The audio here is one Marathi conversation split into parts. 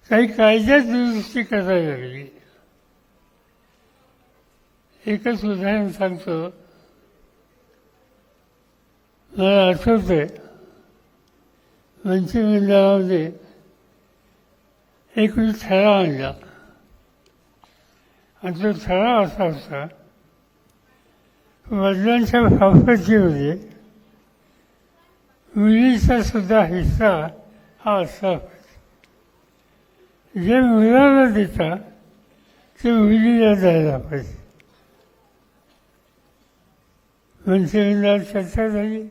काही कायद्यात दुरुस्ती करायला लागली. एकच उदाहरण सांगतो. मला आठवतंय मंत्रिमंडळामध्ये एक वेळी ठराव आणला आणि तो ठराव असा होता, वडिलांच्या प्रॉपर्टीमध्ये मुलीचा सुद्धा हिस्सा हा असला पाहिजे. जे मुलाला देता ते मुलीला द्यायला पाहिजे. मंत्रिमंडळात चर्चा झाली,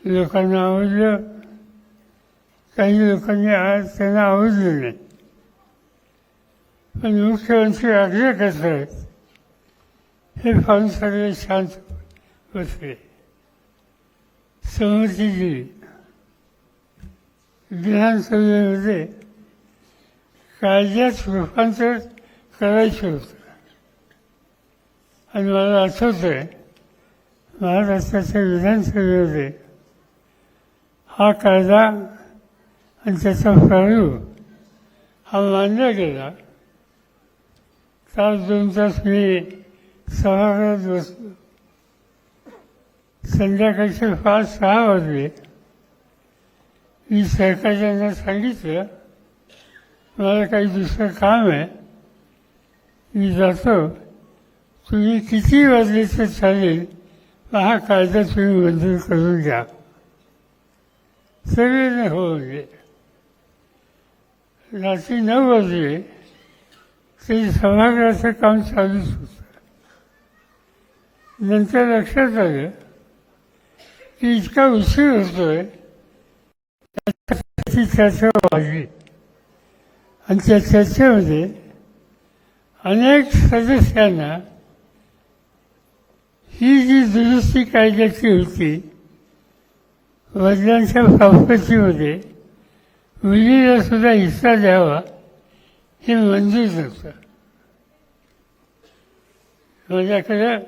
लोकांना आवडलं, काही लोकांनी आज त्यांना आवडलं नाही. पण मुख्यमंत्री आग्रह करत आहेत हे पाहून सगळे शांत बसले, संमती दिली. विधानसभेमध्ये कायद्यात रूपांतर करायचं होतं आणि मला आठवतंय महाराष्ट्राच्या विधानसभेमध्ये हा कायदा आणि त्याचा प्रारूप हा मांडला गेला. तास 2 तास मी सभागृहात बसलो. संध्याकाळचे 5-6 वाजले. मी सरकारच्यांना सांगितलं मला काही दुसरं काम आहे, मी जातो, तुम्ही किती वाजले तर चालेल, हा कायदा तुम्ही मंजूर करून द्या. सगळेजण हो म्हणले. रात्री 9 वाजले तरी सभागृहाचं काम चालूच होतं. नंतर लक्षात आलं की इतका उशीर होतोय, त्याची चर्चा वाढली आणि त्या चर्चेमध्ये अनेक सदस्यांना ही जी दुरुस्ती कायद्याची होती, वडिलांच्या प्रॉपर्टीमध्ये मुलीला सुद्धा हिस्सा द्यावा, हे मंजूर नव्हतं. माझ्याकडं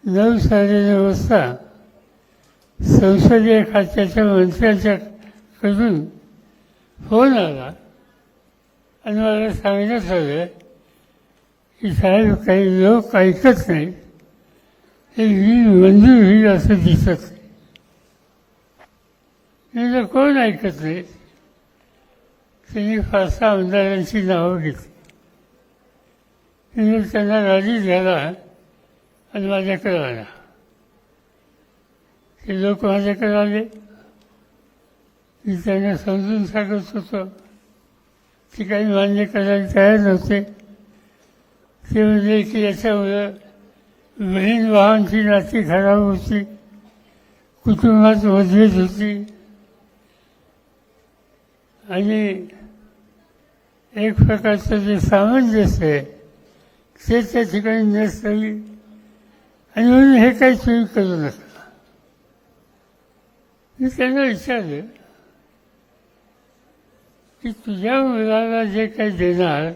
9-9:30 वाजता संसदीय खात्याच्या मंत्र्यांच्याकडून फोन आला आणि मला सांगण्यात आलं की साहेब काही लोक ऐकत नाहीत, हे मंजूर होईल असं दिसत नाही. मी कोण ऐकत नाही? त्यांनी 5-6 आमदारांची नावं घेतली. मी त्यांना राजी झाला आणि माझ्याकडे आला. ते लोक माझ्याकडे आले. मी त्यांना समजून सांगत होतो. ते काही मान्य करायला तयार नव्हते. ते म्हणजे की याच्यामुळं बहीण भावांची नाती खराब होती, कुटुंबात मतभेद होती आणि एक प्रकारचं जे सामंजस्य आहे ते त्या ठिकाणी नसावी आणि म्हणून हे काही तुम्ही करू नका. मी त्यांना विचारलं की तुझ्या मुलाला जे काही देणार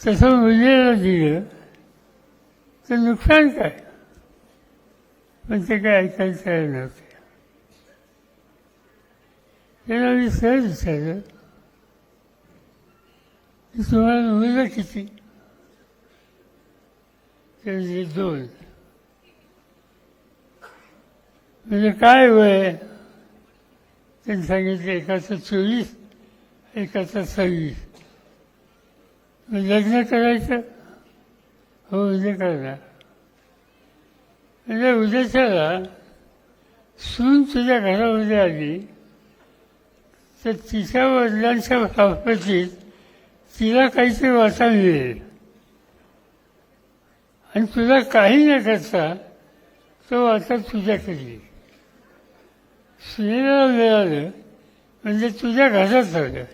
तसं मुलीला दिलं तर नुकसान काय? पण ते काय ऐकायला तयार नव्हते. त्यांना मी सहज विचारलं की तुम्हाला मुलं किती? ते म्हणजे 2. म्हणजे काय वय? त्यांनी सांगितलं एकाचं 24, एकाचं 26. लग्न करायचं? हो, उद्या करणार. म्हणजे उद्याच्याला सून तुझ्या घरामध्ये आली तर तिच्या वडिलांच्या प्रॉपर्टीत तिला काहीतरी वाटा मिळेल आणि तुला काही न करता तो वाटा तुझ्याकडे सुनेला मिळालं म्हणजे तुझ्या घरात आलं.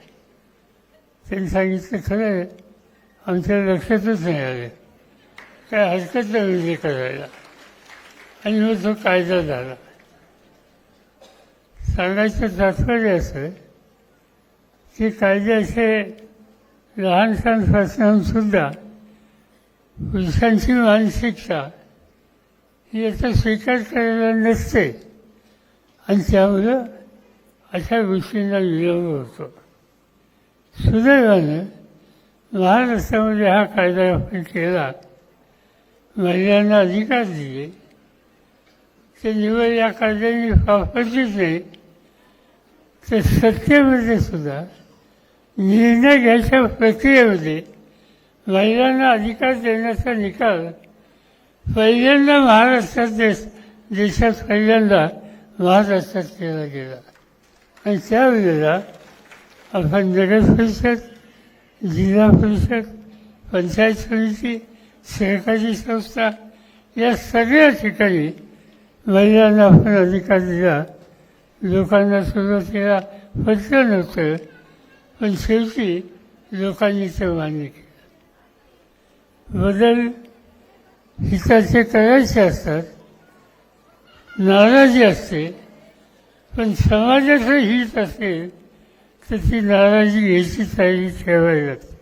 त्यांनी सांगितलं खरं आहे, आमच्या लक्षातच नाही आलं, काय हरकत नाही करायला. आणि मग तो कायदा झाला. सांगायचं तात्पर्य असं की कायद्याचे लहानशांपासूनसुद्धा पुरुषांची मानसिकता ही याचा स्वीकार करायला नसते आणि त्यामुळं अशा गोष्टींना विरोध होतो. सुदैवानं महाराष्ट्रामध्ये हा कायदा आपण केला, महिलांना अधिकार दिले, ते निवड या कायद्याने वापरलीच नाही, तर सत्तेमध्ये सुद्धा निर्णय घ्यायच्या प्रक्रियेमध्ये महिलांना अधिकार देण्याचा निकाल पहिल्यांदा देशात पहिल्यांदा महाराष्ट्रात केला गेला. आणि त्यावेळेला आपण नगर परिषद, जिल्हा परिषद, पंचायत समिती, सहकारी संस्था या सगळ्या ठिकाणी महिलांना आपण अधिकार दिला. लोकांना सुरुवातीला पटलं नव्हतं, पण शेवटी लोकांनी ते मान्य केलं. बदल हिताचे करायचे असतात, नाराजी असते, पण समाजाचं हित असेल तर ती नाराजी घ्यायची तयारी ठेवावी लागते.